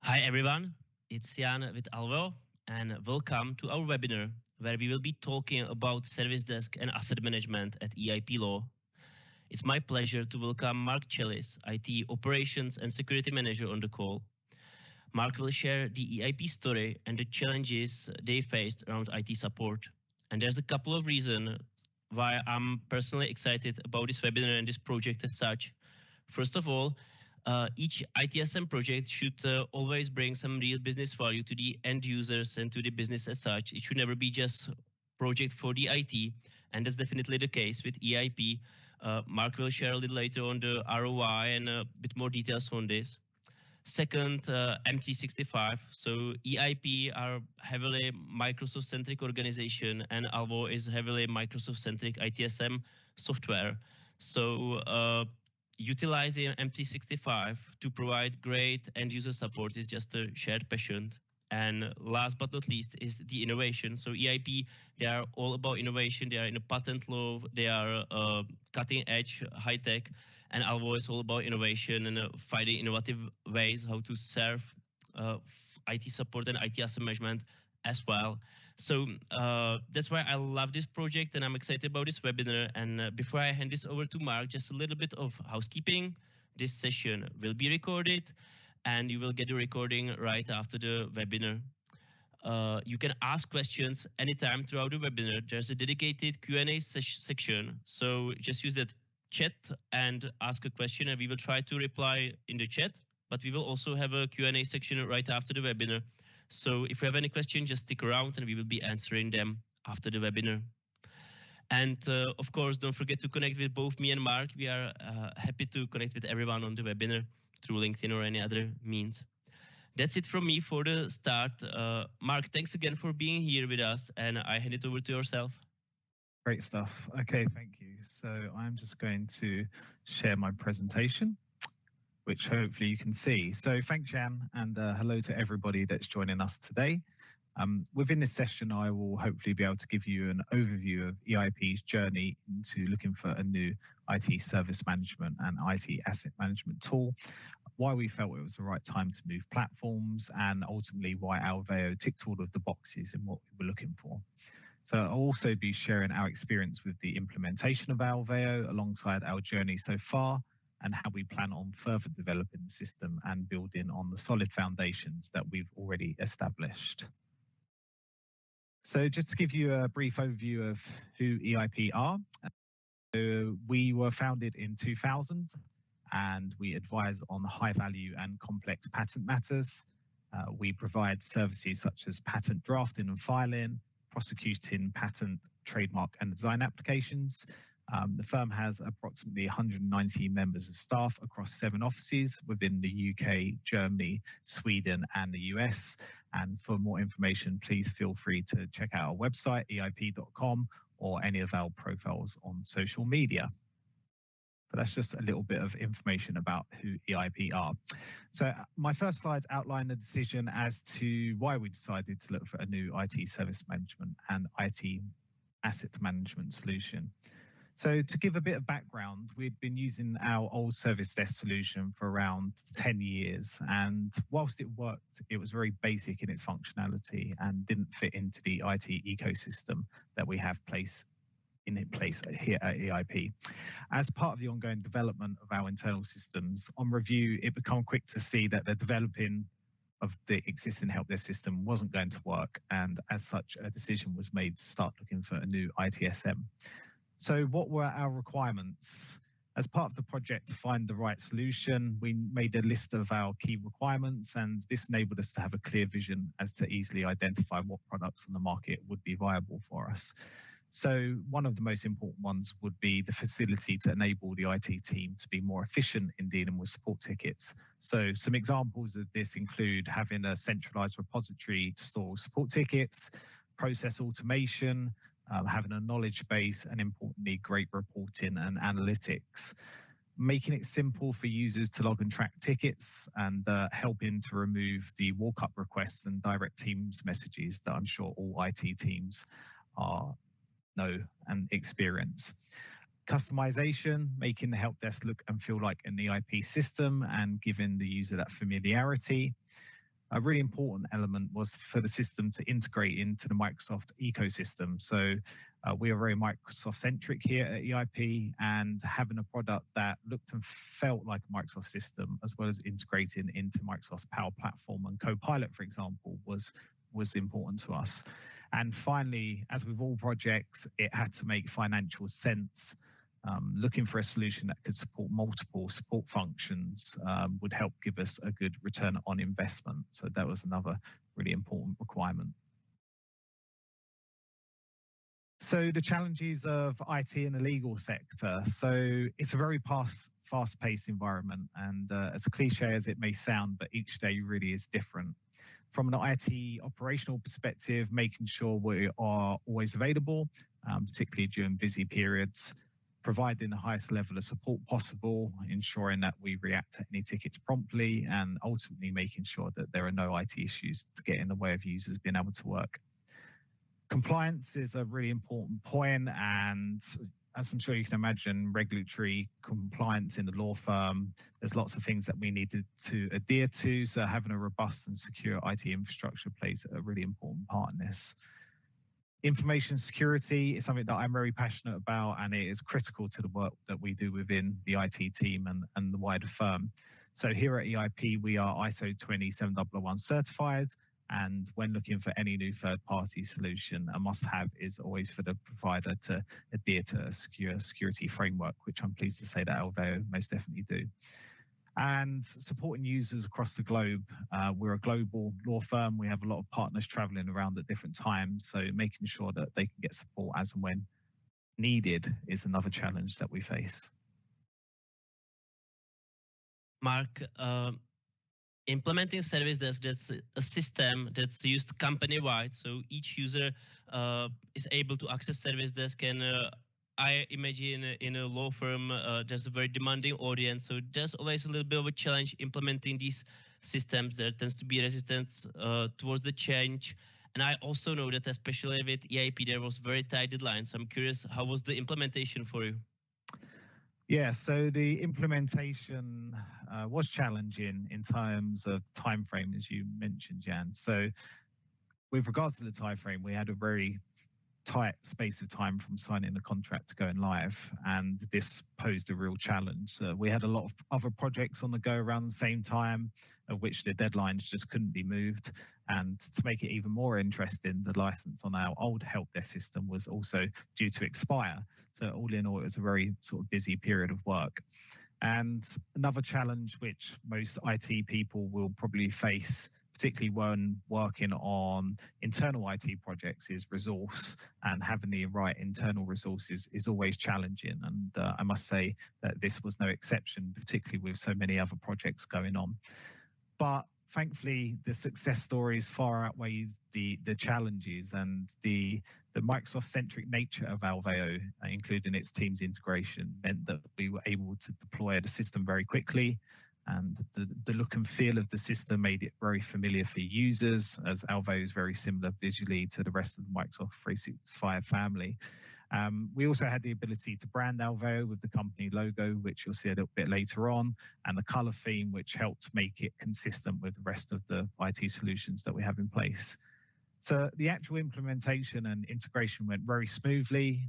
Hi everyone, it's Jan with ALVAO and welcome to our webinar where we will be talking about service desk and asset management at EIP Law. It's my pleasure to welcome Mark Chalis, IT Operations and Security Manager on the call. Mark will share the EIP story and the challenges they faced around IT support. And there's a couple of reasons why I'm personally excited about this webinar and this project as such. First of all, each ITSM project should always bring some real business value to the end users and to the business as such. It should never be just project for the IT, and that's definitely the case with EIP. Mark will share a little later on the ROI and a bit more details on this. Second, M365. So EIP are heavily Microsoft-centric organization, and ALVAO is heavily Microsoft-centric ITSM software. So utilizing M365 to provide great end user support is just a shared passion. And last but not least is the innovation. So EIP, they are all about innovation. They are in a patent law. They are cutting edge, high tech, and ALVAO is all about innovation and finding innovative ways how to serve IT support and IT asset management as well. So that's why I love this project and I'm excited about this webinar. And before I hand this over to Mark, just a little bit of housekeeping. This session will be recorded and you will get the recording right after the webinar. You can ask questions anytime throughout the webinar. There's a dedicated Q&A section. So just use that chat and ask a question and we will try to reply in the chat, but we will also have a Q&A section right after the webinar. So if you have any questions, just stick around and we will be answering them after the webinar. And of course, don't forget to connect with both me and Mark. We are happy to connect with everyone on the webinar through LinkedIn or any other means. That's it from me for the start. Mark, thanks again for being here with us and I hand it over to yourself. Great stuff. Okay, thank you. So I'm just going to share my presentation, which hopefully you can see. So thanks, Jan, and hello to everybody that's joining us today. Within this session, I will hopefully be able to give you an overview of EIP's journey into looking for a new IT service management and IT asset management tool, why we felt it was the right time to move platforms, and ultimately why ALVAO ticked all of the boxes in what we were looking for. So I'll also be sharing our experience with the implementation of ALVAO alongside our journey so far and how we plan on further developing the system and building on the solid foundations that we've already established. So just to give you a brief overview of who EIP are. We were founded in 2000 and we advise on high value and complex patent matters. We provide services such as patent drafting and filing, prosecuting patent, trademark and design applications. The firm has approximately 190 members of staff across 7 offices within the UK, Germany, Sweden and the US. And for more information, please feel free to check out our website, eip.com, or any of our profiles on social media. But that's just a little bit of information about who EIP are. So my first slides outline the decision as to why we decided to look for a new IT service management and IT asset management solution. So to give a bit of background, we'd been using our old service desk solution for around 10 years. And whilst it worked, it was very basic in its functionality and didn't fit into the IT ecosystem that we have in place here at EIP. As part of the ongoing development of our internal systems, on review, it became quick to see that the developing of the existing help desk system wasn't going to work. And as such, a decision was made to start looking for a new ITSM. So what were our requirements? As part of the project to find the right solution, we made a list of our key requirements, and this enabled us to have a clear vision as to easily identify what products on the market would be viable for us. So one of the most important ones would be the facility to enable the IT team to be more efficient in dealing with support tickets. So some examples of this include having a centralized repository to store support tickets, process automation, having a knowledge base, and importantly, great reporting and analytics. Making it simple for users to log and track tickets, and helping to remove the walk-up requests and direct Teams messages that I'm sure all IT teams know and experience. Customization, making the help desk look and feel like an EIP system and giving the user that familiarity. a really important element was for the system to integrate into the Microsoft ecosystem. So we are very Microsoft-centric here at EIP, and having a product that looked and felt like a Microsoft system, as well as integrating into Microsoft's Power Platform and Copilot, for example, was important to us. And finally, as with all projects, it had to make financial sense. Looking for a solution that could support multiple support functions would help give us a good return on investment. So that was another really important requirement. So the challenges of IT in the legal sector. So it's a very fast-paced environment, and as cliche as it may sound, but each day really is different. From an IT operational perspective, making sure we are always available, particularly during busy periods, providing the highest level of support possible, ensuring that we react to any tickets promptly, and ultimately making sure that there are no IT issues to get in the way of users being able to work. Compliance is a really important point, and as I'm sure you can imagine, regulatory compliance in the law firm, there's lots of things that we needed to adhere to, so having a robust and secure IT infrastructure plays a really important part in this. Information security is something that I'm very passionate about, and it is critical to the work that we do within the IT team and the wider firm. So here at EIP, we are ISO 27001 certified, and when looking for any new third-party solution, a must-have is always for the provider to adhere to a secure security framework, which I'm pleased to say that ALVAO most definitely do. And supporting users across the globe. We're a global law firm. We have a lot of partners traveling around at different times. So making sure that they can get support as and when needed is another challenge that we face. Mark, implementing service desk, that's a system that's used company-wide. So each user is able to access service desk, and I imagine in a law firm, there's a very demanding audience. So there's always a little bit of a challenge implementing these systems. There tends to be resistance towards the change. And I also know that especially with EIP, there was very tight deadlines. So I'm curious, how was the implementation for you? Yeah, so the implementation was challenging in terms of time frame, as you mentioned, Jan. So with regards to the time frame, we had a very tight space of time from signing the contract to going live, and this posed a real challenge. We had a lot of other projects on the go around the same time, of which the deadlines just couldn't be moved. And to make it even more interesting, the license on our old help desk system was also due to expire. So all in all, it was a very sort of busy period of work. And another challenge which most IT people will probably face, particularly when working on internal IT projects, is resource, and having the right internal resources is always challenging. And I must say that this was no exception, particularly with so many other projects going on. But thankfully, the success stories far outweighs the challenges, and the Microsoft-centric nature of ALVAO, including its Teams integration, meant that we were able to deploy the system very quickly. And the look and feel of the system made it very familiar for users, as ALVAO is very similar visually to the rest of the Microsoft 365 family. We also had the ability to brand ALVAO with the company logo, which you'll see a little bit later on, and the color theme, which helped make it consistent with the rest of the IT solutions that we have in place. So the actual implementation and integration went very smoothly.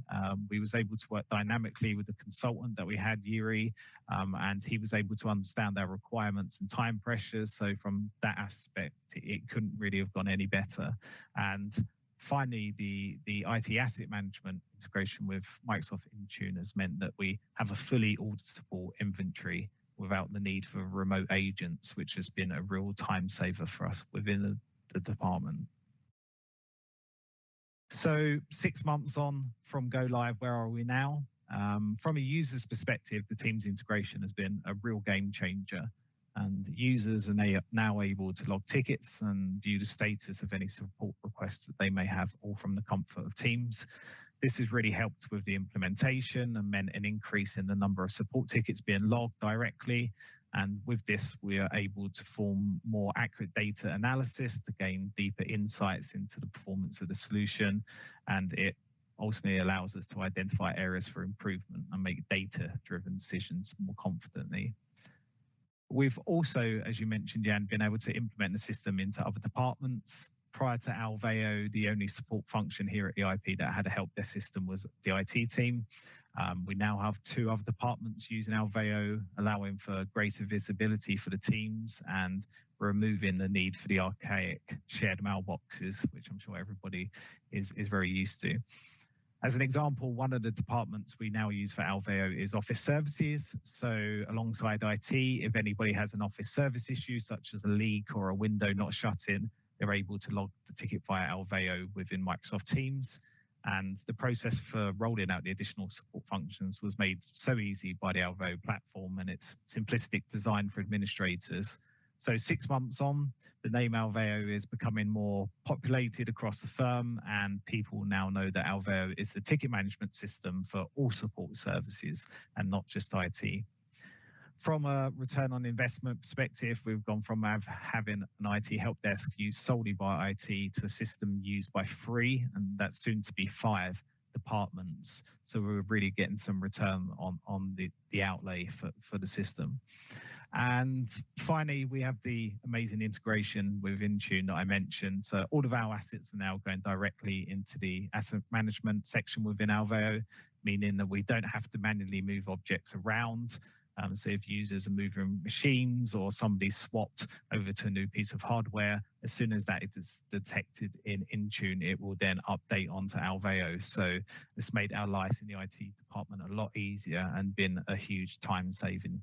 We was able to work dynamically with the consultant that we had, Yuri, and he was able to understand our requirements and time pressures. So from that aspect, it couldn't really have gone any better. And finally, the IT asset management integration with Microsoft Intune has meant that we have a fully auditable inventory without the need for remote agents, which has been a real time saver for us within the department. So 6 months on from go live, where are we now? From a user's perspective, the Teams integration has been a real game changer, and users are now able to log tickets and view the status of any support requests that they may have, all from the comfort of Teams. This has really helped with the implementation and meant an increase in the number of support tickets being logged directly. And with this, we are able to form more accurate data analysis to gain deeper insights into the performance of the solution. And it ultimately allows us to identify areas for improvement and make data-driven decisions more confidently. We've also, as you mentioned, Jan, been able to implement the system into other departments. Prior to ALVAO, the only support function here at EIP that had a help desk system was the IT team. We now have 2 other departments using ALVAO, allowing for greater visibility for the teams and removing the need for the archaic shared mailboxes, which I'm sure everybody is very used to. As an example, one of the departments we now use for ALVAO is office services. So alongside IT, if anybody has an office service issue, such as a leak or a window not shutting, they're able to log the ticket via ALVAO within Microsoft Teams. And the process for rolling out the additional support functions was made so easy by the ALVAO platform and its simplistic design for administrators. So 6 months on, the name ALVAO is becoming more populated across the firm, and people now know that ALVAO is the ticket management system for all support services and not just IT. From a return on investment perspective, we've gone from having an IT help desk used solely by IT to a system used by 3, and that's soon to be 5 departments. So we're really getting some return on the outlay for the system. And finally, we have the amazing integration with Intune that I mentioned. So all of our assets are now going directly into the asset management section within ALVAO, meaning that we don't have to manually move objects around. So if users are moving machines or somebody swapped over to a new piece of hardware, as soon as that is detected in Intune, it will then update onto ALVAO. So it's made our life in the IT department a lot easier and been a huge time saving.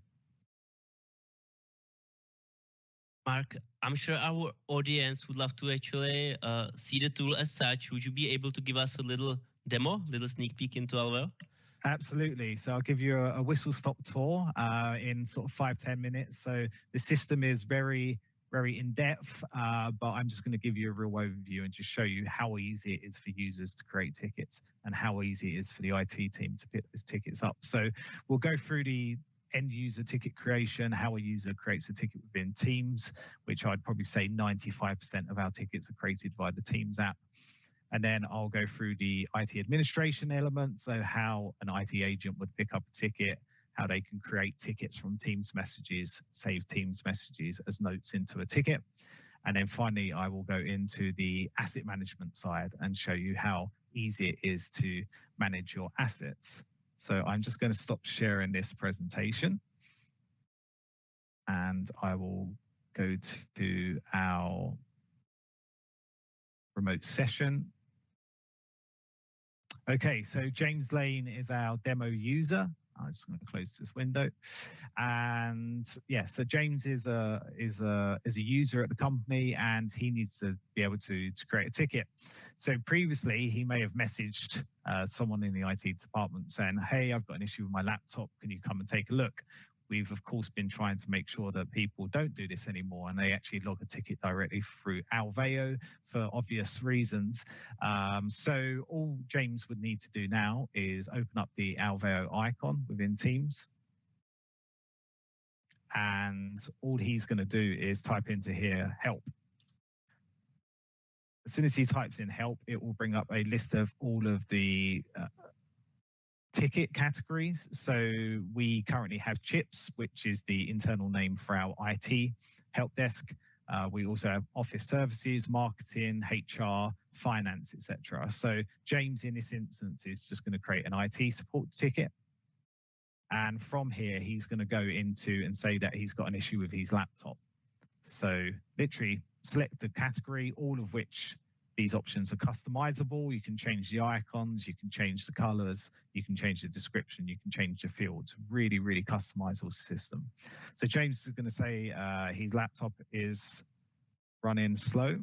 Mark, I'm sure our audience would love to actually see the tool as such. Would you be able to give us a little demo, little sneak peek into ALVAO? Absolutely. So I'll give you a whistle-stop tour in sort of 5-10 minutes. So the system is very in-depth, but I'm just going to give you a real overview and just show you how easy it is for users to create tickets and how easy it is for the IT team to pick those tickets up. So we'll go through the end user ticket creation, how a user creates a ticket within Teams, which I'd probably say 95% of our tickets are created via the Teams app. And then I'll go through the IT administration element, so how an IT agent would pick up a ticket, how they can create tickets from Teams messages, save Teams messages as notes into a ticket. And then finally, I will go into the asset management side and show you how easy it is to manage your assets. So I'm just going to stop sharing this presentation and I will go to our remote session. Okay, so James Lane is our demo user. I'm just going to close this window. And yeah, so James is a user at the company and he needs to be able to create a ticket. So previously he may have messaged someone in the IT department saying, hey, I've got an issue with my laptop. Can you come and take a look? We've of course been trying to make sure that people don't do this anymore and they actually log a ticket directly through ALVAO for obvious reasons. So all James would need to do now is open up the ALVAO icon within Teams. And all he's going to do is type into here, help. As soon as he types in help, it will bring up a list of all of the ticket categories. So we currently have CHIPS, which is the internal name for our IT help desk. We also have office services, marketing, HR, finance, etc. So James in this instance is just going to create an IT support ticket. And from here, he's going to go into and say that he's got an issue with his laptop. So literally select the category, all of which these options are customizable. You can change the icons, you can change the colors, you can change the description, you can change the fields. Really, really customizable system. So James is going to say his laptop is running slow.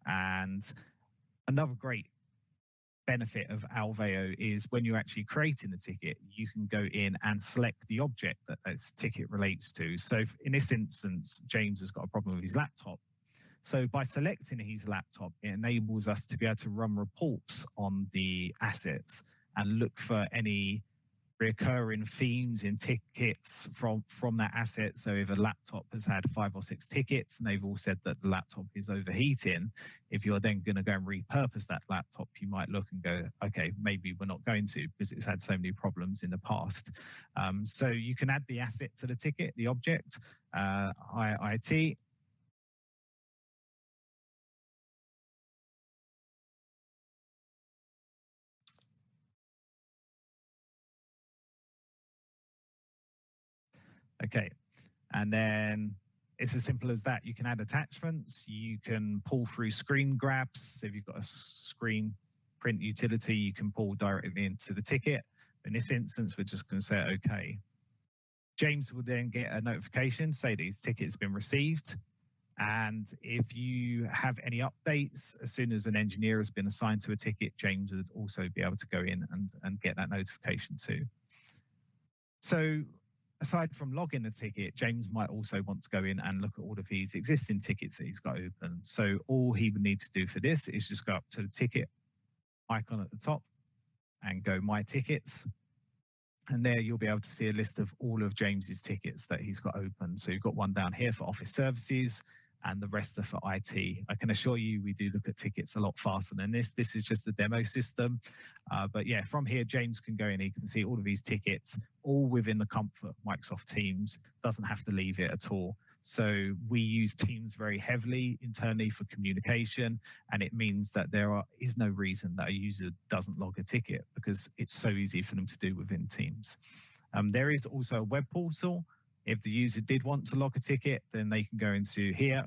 And another great benefit of ALVAO is when you're actually creating a ticket, you can go in and select the object that this ticket relates to. So in this instance, James has got a problem with his laptop. So by selecting his laptop, it enables us to be able to run reports on the assets and look for any recurring themes in tickets from that asset. So if a laptop has had 5 or 6 tickets and they've all said that the laptop is overheating, if you're then going to go and repurpose that laptop, you might look and go, okay, maybe we're not going to because it's had so many problems in the past. So you can add the asset to the ticket, the object, IIT. Okay, and then it's as simple as that. You can add attachments, you can pull through screen grabs. So if you've got a screen print utility, you can pull directly into the ticket. In this instance, we're just going to say, okay. James will then get a notification, say that his ticket's been received. And if you have any updates, as soon as an engineer has been assigned to a ticket, James would also be able to go in and get that notification too. So aside from logging the ticket, James might also want to go in and look at all of his existing tickets that he's got open. So all he would need to do for this is just go up to the ticket icon at the top and go My Tickets. And there you'll be able to see a list of all of James's tickets that he's got open. So you've got one down here for office services and the rest are for IT. I can assure you we do look at tickets a lot faster than this. This is just a demo system. But yeah, from here, James can go in, he can see all of these tickets, all within the comfort of Microsoft Teams, doesn't have to leave it at all. So we use Teams very heavily internally for communication, and it means that there is no reason that a user doesn't log a ticket because it's so easy for them to do within Teams. There is also a web portal. If the user did want to log a ticket, then they can go into here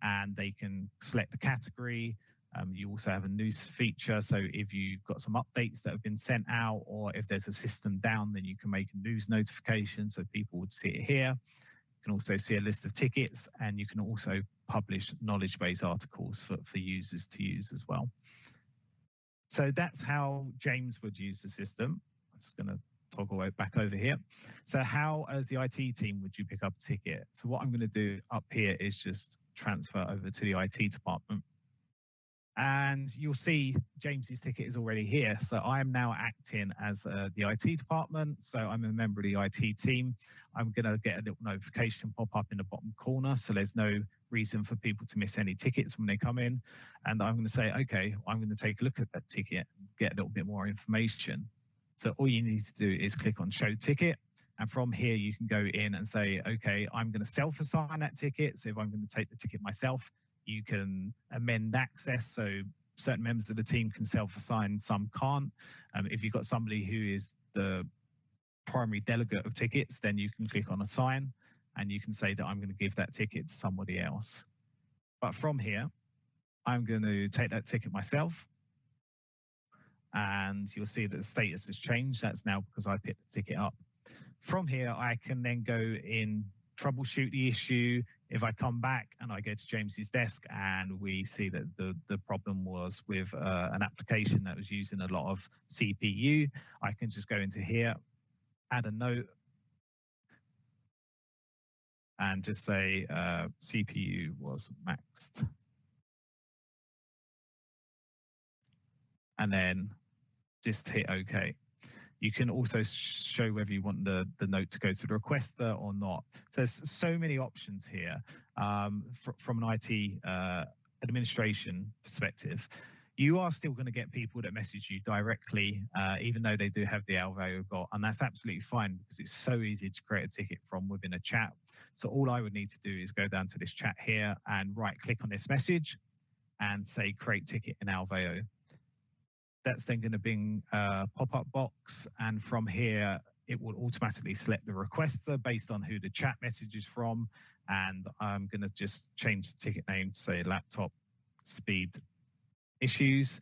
and they can select the category. You also have a news feature. So if you've got some updates that have been sent out, or if there's a system down, then you can make a news notification so people would see it here. You can also see a list of tickets, and you can also publish knowledge base articles for users to use as well. So that's how James would use the system. I'm just going to toggle back over here. So how, as the IT team, would you pick up a ticket? So what I'm going to do up here is just transfer over to the IT department. And you'll see James's ticket is already here. So I'm now acting as the IT department. So I'm a member of the IT team. I'm going to get a little notification pop up in the bottom corner. So there's no reason for people to miss any tickets when they come in. And I'm going to say, okay, I'm going to take a look at that ticket, get a little bit more information. So all you need to do is click on show ticket. And from here, you can go in and say, okay, I'm going to self-assign that ticket. So if I'm going to take the ticket myself, you can amend access, so certain members of the team can self-assign, some can't. If you've got somebody who is the primary delegate of tickets, then you can click on assign, and you can say that I'm going to give that ticket to somebody else. But from here, I'm going to take that ticket myself, and you'll see that the status has changed. That's now because I picked the ticket up. From here, I can then go in, troubleshoot the issue. If I come back and I go to James's desk and we see that the problem was with an application that was using a lot of CPU, I can just go into here, add a note, and just say CPU was maxed. And then just hit OK. You can also show whether you want the note to go to the requester or not. So there's so many options here from an IT administration perspective. You are still going to get people that message you directly, even though they do have the ALVAO bot, and that's absolutely fine because it's so easy to create a ticket from within a chat. So all I would need to do is go down to this chat here and right-click on this message and say create ticket in ALVAO. That's then going to bring a pop-up box, and from here, it will automatically select the requester based on who the chat message is from, and I'm going to just change the ticket name to say laptop speed issues.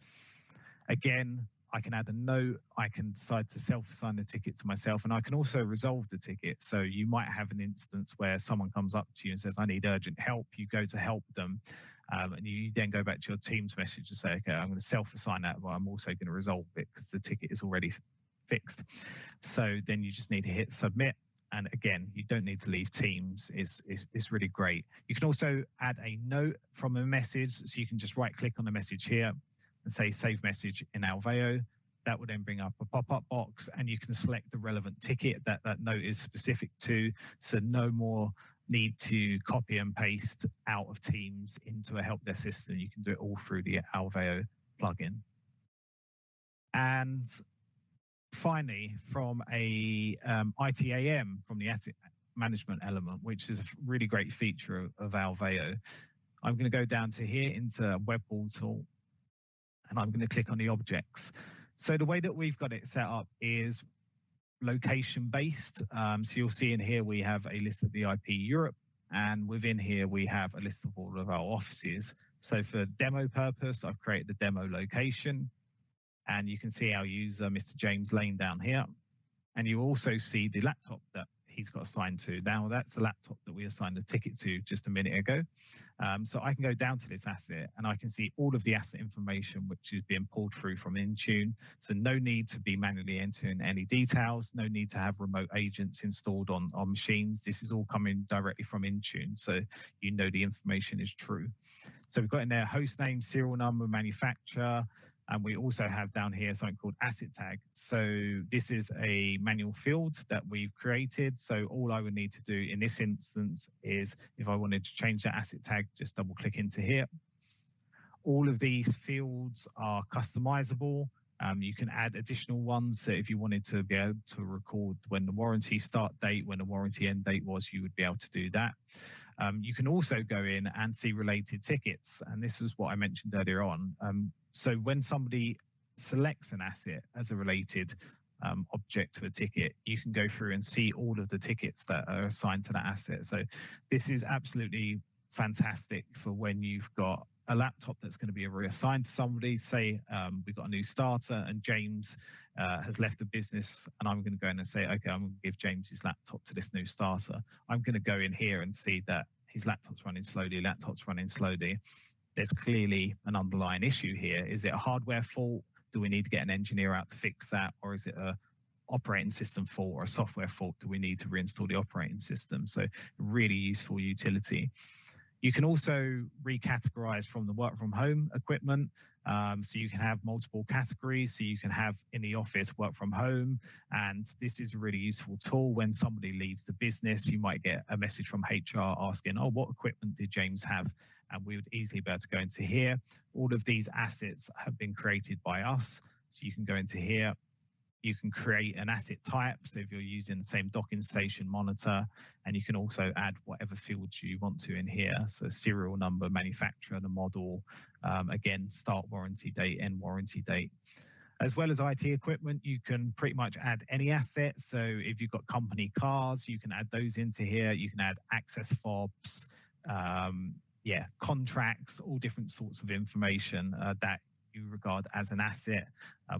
Again, I can add a note, I can decide to self-assign the ticket to myself, and I can also resolve the ticket. So you might have an instance where someone comes up to you and says, I need urgent help. You go to help them. And you then go back to your Teams message and say, okay, I'm going to self-assign that, but I'm also going to resolve it because the ticket is already fixed. So then you just need to hit submit. And again, you don't need to leave Teams. It's really great. You can also add a note from a message. So you can just right click on the message here and say save message in ALVAO. That will then bring up a pop-up box, and you can select the relevant ticket that that note is specific to. So no more need to copy and paste out of Teams into a help desk system. You can do it all through the ALVAO plugin. And finally, from a ITAM, from the asset management element, which is a really great feature of ALVAO, I'm going to go down to here into Web Portal, and I'm going to click on the objects. So the way that we've got it set up is location based. So you'll see in here we have a list of the IP Europe, and within here we have a list of all of our offices. So for demo purpose, I've created the demo location, and you can see our user, Mr. James Lane, down here. And you also see the laptop that he's got assigned to. Now that's the laptop that we assigned a ticket to just a minute ago. So I can go down to this asset and I can see all of the asset information which is being pulled through from Intune. So no need to be manually entering any details, no need to have remote agents installed on machines. This is all coming directly from Intune, so you know the information is true. So we've got in there host name, serial number, manufacturer, and we also have down here something called asset tag. So this is a manual field that we've created. So all I would need to do in this instance is if I wanted to change that asset tag, just double click into here. All of these fields are customizable. You can add additional ones. So if you wanted to be able to record when the warranty start date, when the warranty end date was, you would be able to do that. You can also go in and see related tickets. And this is what I mentioned earlier on. So when somebody selects an asset as a related object to a ticket, you can go through and see all of the tickets that are assigned to that asset. So this is absolutely fantastic for when you've got a laptop that's going to be reassigned to somebody. Say we've got a new starter and James has left the business, and I'm going to go in and say, okay, I'm going to give James his laptop to this new starter. I'm going to go in here and see that his laptop's running slowly. There's clearly an underlying issue here. Is it a hardware fault? Do we need to get an engineer out to fix that? Or is it a operating system fault or a software fault? Do we need to reinstall the operating system? So really useful utility. You can also recategorize from the work from home equipment. So you can have multiple categories. So you can have in the office work from home. And this is a really useful tool. When somebody leaves the business, you might get a message from HR asking, oh, what equipment did James have? And we would easily be able to go into here. All of these assets have been created by us. So you can go into here. You can create an asset type. So if you're using the same docking station monitor, and you can also add whatever fields you want to in here. So serial number, manufacturer, the model, again, start warranty date, end warranty date. As well as IT equipment, you can pretty much add any asset. So if you've got company cars, you can add those into here. You can add access fobs, contracts, all different sorts of information that you regard as an asset.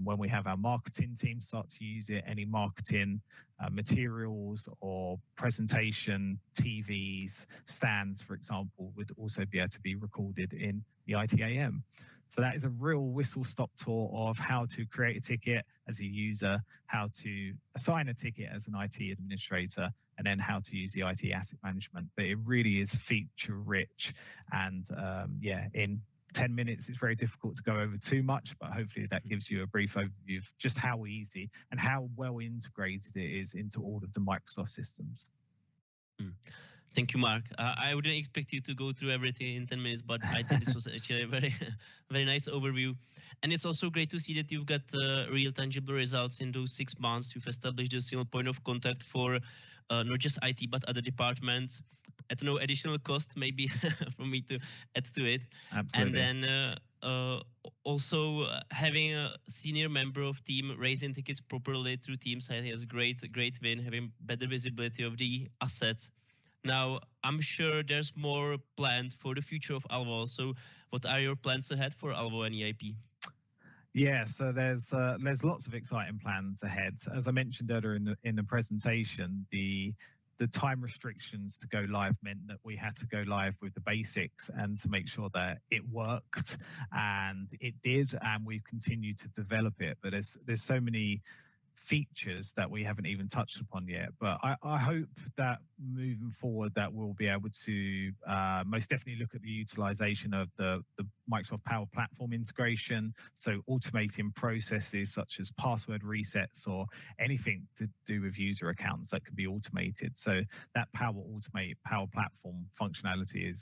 When we have our marketing team start to use it, any marketing materials or presentation, TVs, stands, for example, would also be able to be recorded in the ITAM. So that is a real whistle-stop tour of how to create a ticket as a user, how to assign a ticket as an IT administrator, and then how to use the IT asset management. But it really is feature-rich, and in 10 minutes, it's very difficult to go over too much, but hopefully that gives you a brief overview of just how easy and how well integrated it is into all of the Microsoft systems. Thank you, Mark. I wouldn't expect you to go through everything in 10 minutes, but I think this was actually a very, very nice overview. And it's also great to see that you've got real tangible results in those 6 months. You've established a single point of contact for not just IT, but other departments at no additional cost, maybe for me to add to it. Absolutely. And then also having a senior member of team raising tickets properly through Teams, I think is a great win, having better visibility of the assets. Now, I'm sure there's more planned for the future of ALVAO. So what are your plans ahead for ALVAO and EIP? Yeah, so there's lots of exciting plans ahead. As I mentioned earlier in the presentation, the time restrictions to go live meant that we had to go live with the basics and to make sure that it worked, and it did, and we've continued to develop it. But there's so many features that we haven't even touched upon yet, but I hope that moving forward that we'll be able to most definitely look at the utilization of the Microsoft Power Platform integration, so automating processes such as password resets or anything to do with user accounts that could be automated. So that Power Platform functionality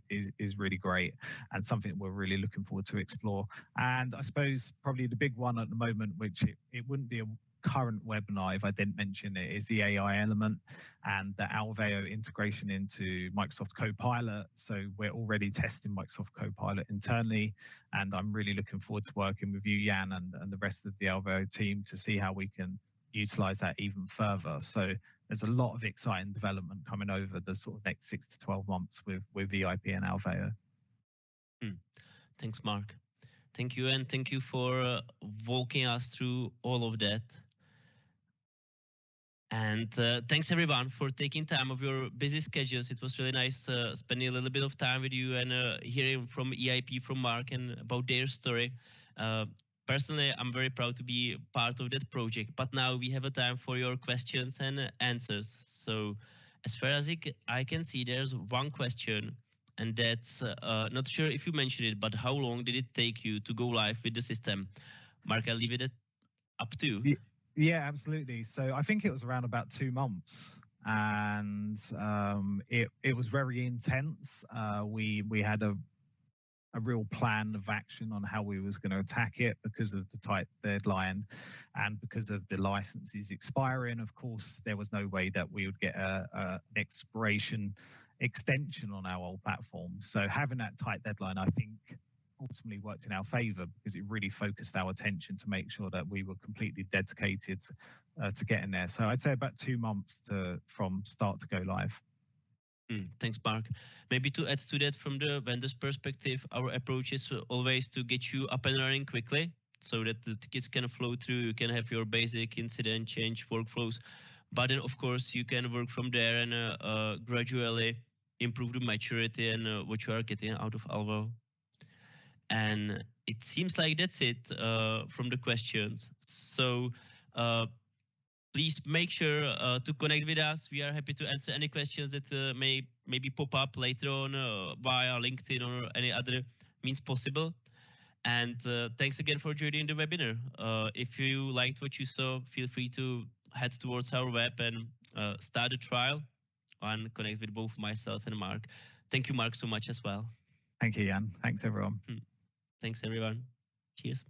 is really great and something we're really looking forward to explore. And I suppose probably the big one at the moment, which it wouldn't be a current webinar if I didn't mention it, is the AI element and the ALVAO integration into Microsoft Copilot. So we're already testing Microsoft Copilot internally, and I'm really looking forward to working with you, Jan, and the rest of the ALVAO team to see how we can utilize that even further. So there's a lot of exciting development coming over the sort of next 6 to 12 months with EIP and ALVAO. Thanks, Mark. Thank you, and thank you for walking us through all of that. And thanks everyone for taking time of your busy schedules. It was really nice spending a little bit of time with you and hearing from EIP, from Mark, and about their story. Personally, I'm very proud to be part of that project, but now we have a time for your questions and answers. So as far as I can see, there's one question, and that's not sure if you mentioned it, but how long did it take you to go live with the system? Mark, I'll leave it up to you. Yeah, absolutely. So I think it was around about 2 months, and it was very intense. We had a real plan of action on how we was going to attack it because of the tight deadline and because of the licenses expiring. Of course, there was no way that we would get an extension on our old platform. So having that tight deadline, I think, ultimately worked in our favor because it really focused our attention to make sure that we were completely dedicated to getting there. So I'd say about 2 months from start to go live. Thanks, Mark. Maybe to add to that, from the vendor's perspective, our approach is always to get you up and running quickly so that the tickets can flow through. You can have your basic incident change workflows, but then of course you can work from there and gradually improve the maturity and what you are getting out of ALVAO. And it seems like that's it from the questions. So please make sure to connect with us. We are happy to answer any questions that maybe pop up later on via LinkedIn or any other means possible. And thanks again for joining the webinar. If you liked what you saw, feel free to head towards our web and start a trial and connect with both myself and Mark. Thank you, Mark, so much as well. Thank you, Jan. Thanks, everyone. Thanks, everyone. Cheers.